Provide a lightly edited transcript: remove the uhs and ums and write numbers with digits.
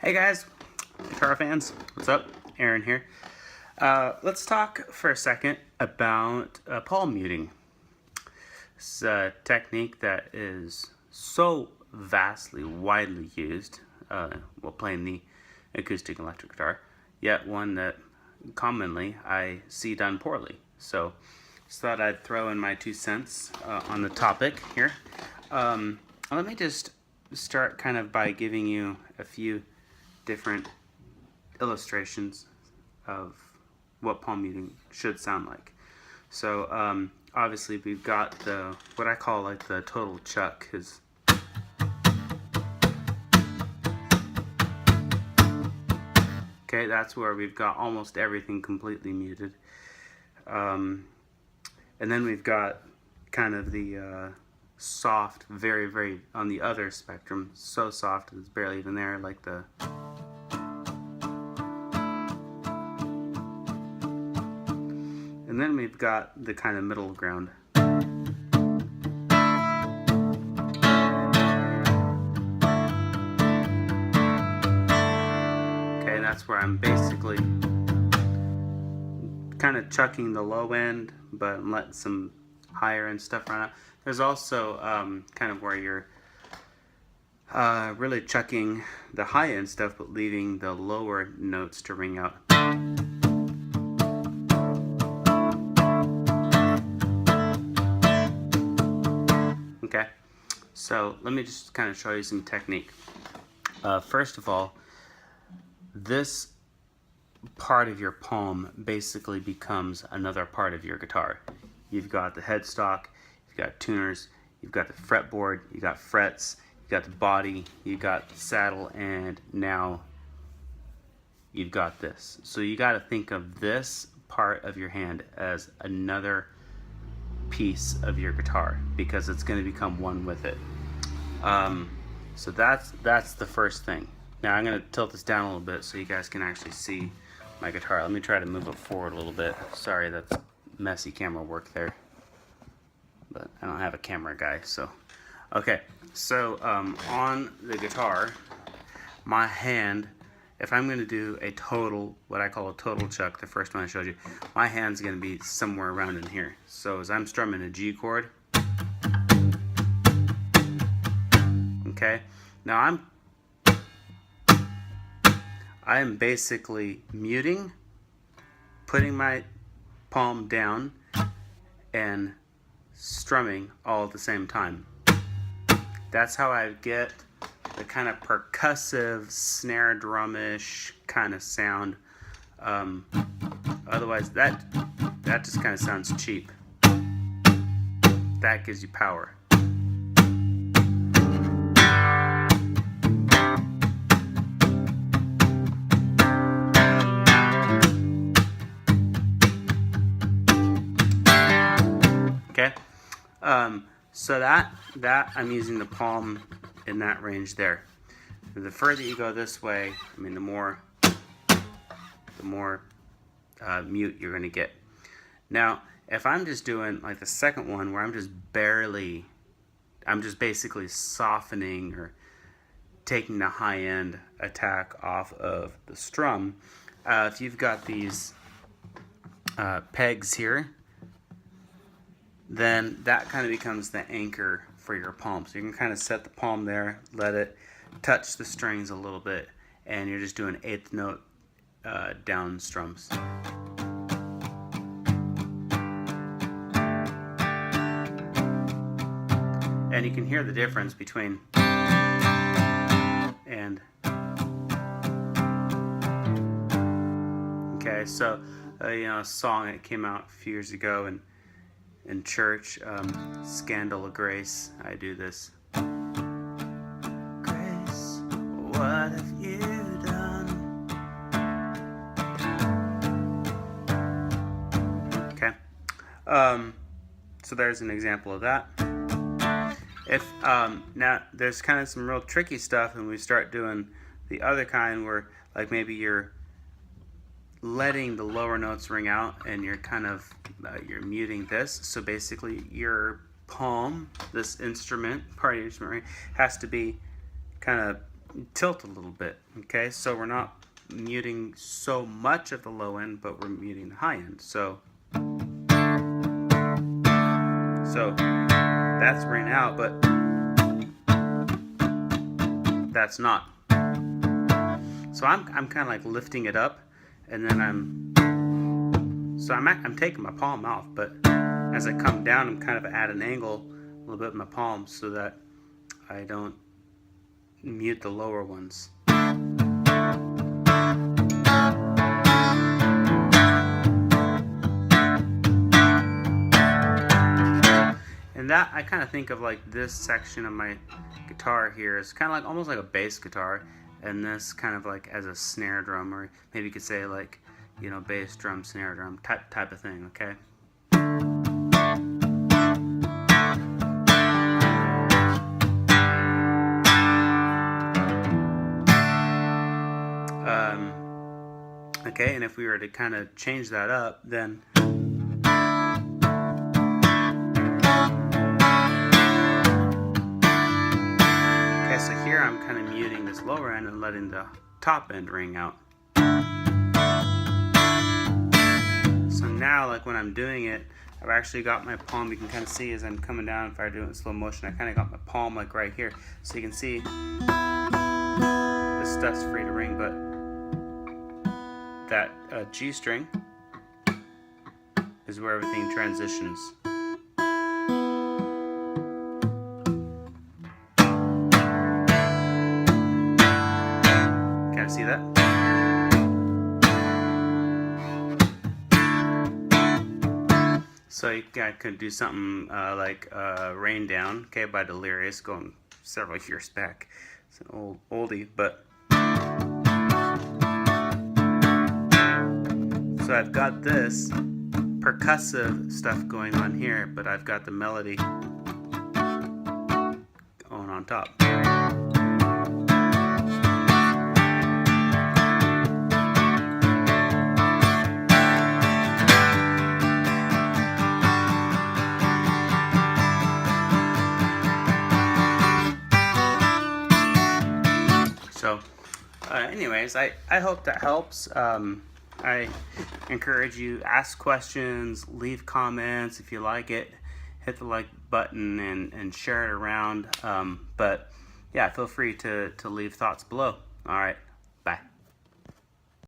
Hey guys, guitar fans, what's up? Aaron here. Let's talk for a second about palm muting. It's a technique that is so vastly, widely used while playing the acoustic electric guitar, yet one that commonly I see done poorly. So just thought I'd throw in my 2 cents on the topic here. Let me just start kind of by giving you a few different illustrations of what palm muting should sound like. So obviously we've got the what I call like the total chuck, is okay, that's where we've got almost everything completely muted. And then we've got kind of the soft, very, very on the other spectrum, so soft it's barely even there, like the and then we've got the kind of middle ground. Okay, that's where I'm basically kind of chucking the low end, but I'm letting some higher end stuff run out. There's also kind of where you're really chucking the high end stuff, but leaving the lower notes to ring out. Okay, so let me just kind of show you some technique. First of all, this part of your palm basically becomes another part of your guitar. You've got the headstock, you've got tuners, you've got the fretboard, you've got frets, you've got the body, you've got the saddle, and now you've got this. So you got to think of this part of your hand as another piece of your guitar, because it's going to become one with it. So that's the first thing. Now I'm going to tilt this down a little bit so you guys can actually see my guitar. Let me try to move it forward a little bit. Sorry, that's messy camera work there, but I don't have a camera guy. So okay, so on the guitar, my hand, if I'm going to do a total, what I call a total chuck, the first one I showed you, my hand's going to be somewhere around in here. So as I'm strumming a G chord, okay, now I am basically muting, putting my palm down, and strumming all at the same time. That's how I get the kind of percussive, snare drumish kind of sound. Otherwise, that just kind of sounds cheap. That gives you power. Okay, so that I'm using the palm in that range there. The further you go this way, I mean, the more mute you're going to get. Now, if I'm just doing like the second one, where I'm just basically softening or taking the high end attack off of the strum. If you've got these pegs here, then that kind of becomes the anchor for your palm. So you can kind of set the palm there, let it touch the strings a little bit, and you're just doing 8th note down strums. And you can hear the difference between and. Okay, so a song that came out a few years ago and in church, Scandal of Grace, I do this. Grace, what have you done? Okay, so there's an example of that. If now there's kind of some real tricky stuff, and we start doing the other kind where like maybe you're letting the lower notes ring out and you're kind of you're muting this. So basically your palm, this instrument, part of your instrument, has to be kind of tilt a little bit, okay? So we're not muting so much at the low end, but we're muting the high end. So that's ring out, but that's not. So I'm kind of like lifting it up, and then I'm taking my palm off, but as I come down, I'm kind of at an angle a little bit with my palm so that I don't mute the lower ones. And that, I kind of think of like this section of my guitar here is kind of like almost like a bass guitar, and this kind of like as a snare drum, or maybe you could say like, you know, bass drum, snare drum type of thing, okay? Okay, and if we were to kind of change that up, then okay, so here I'm kind of muting this lower end and letting the top end ring out. So now, like when I'm doing it, I've actually got my palm. You can kind of see as I'm coming down, if I do it in slow motion, I kind of got my palm like right here. So you can see this stuff's free to ring, but that G string is where everything transitions. Can I see that? So I could do something like Rain Down, okay, by Delirious, going several years back. It's an old oldie, but so I've got this percussive stuff going on here, but I've got the melody going on top. So anyways, I hope that helps. I encourage you, ask questions, leave comments if you like it, hit the like button and share it around. But yeah, feel free to leave thoughts below. All right.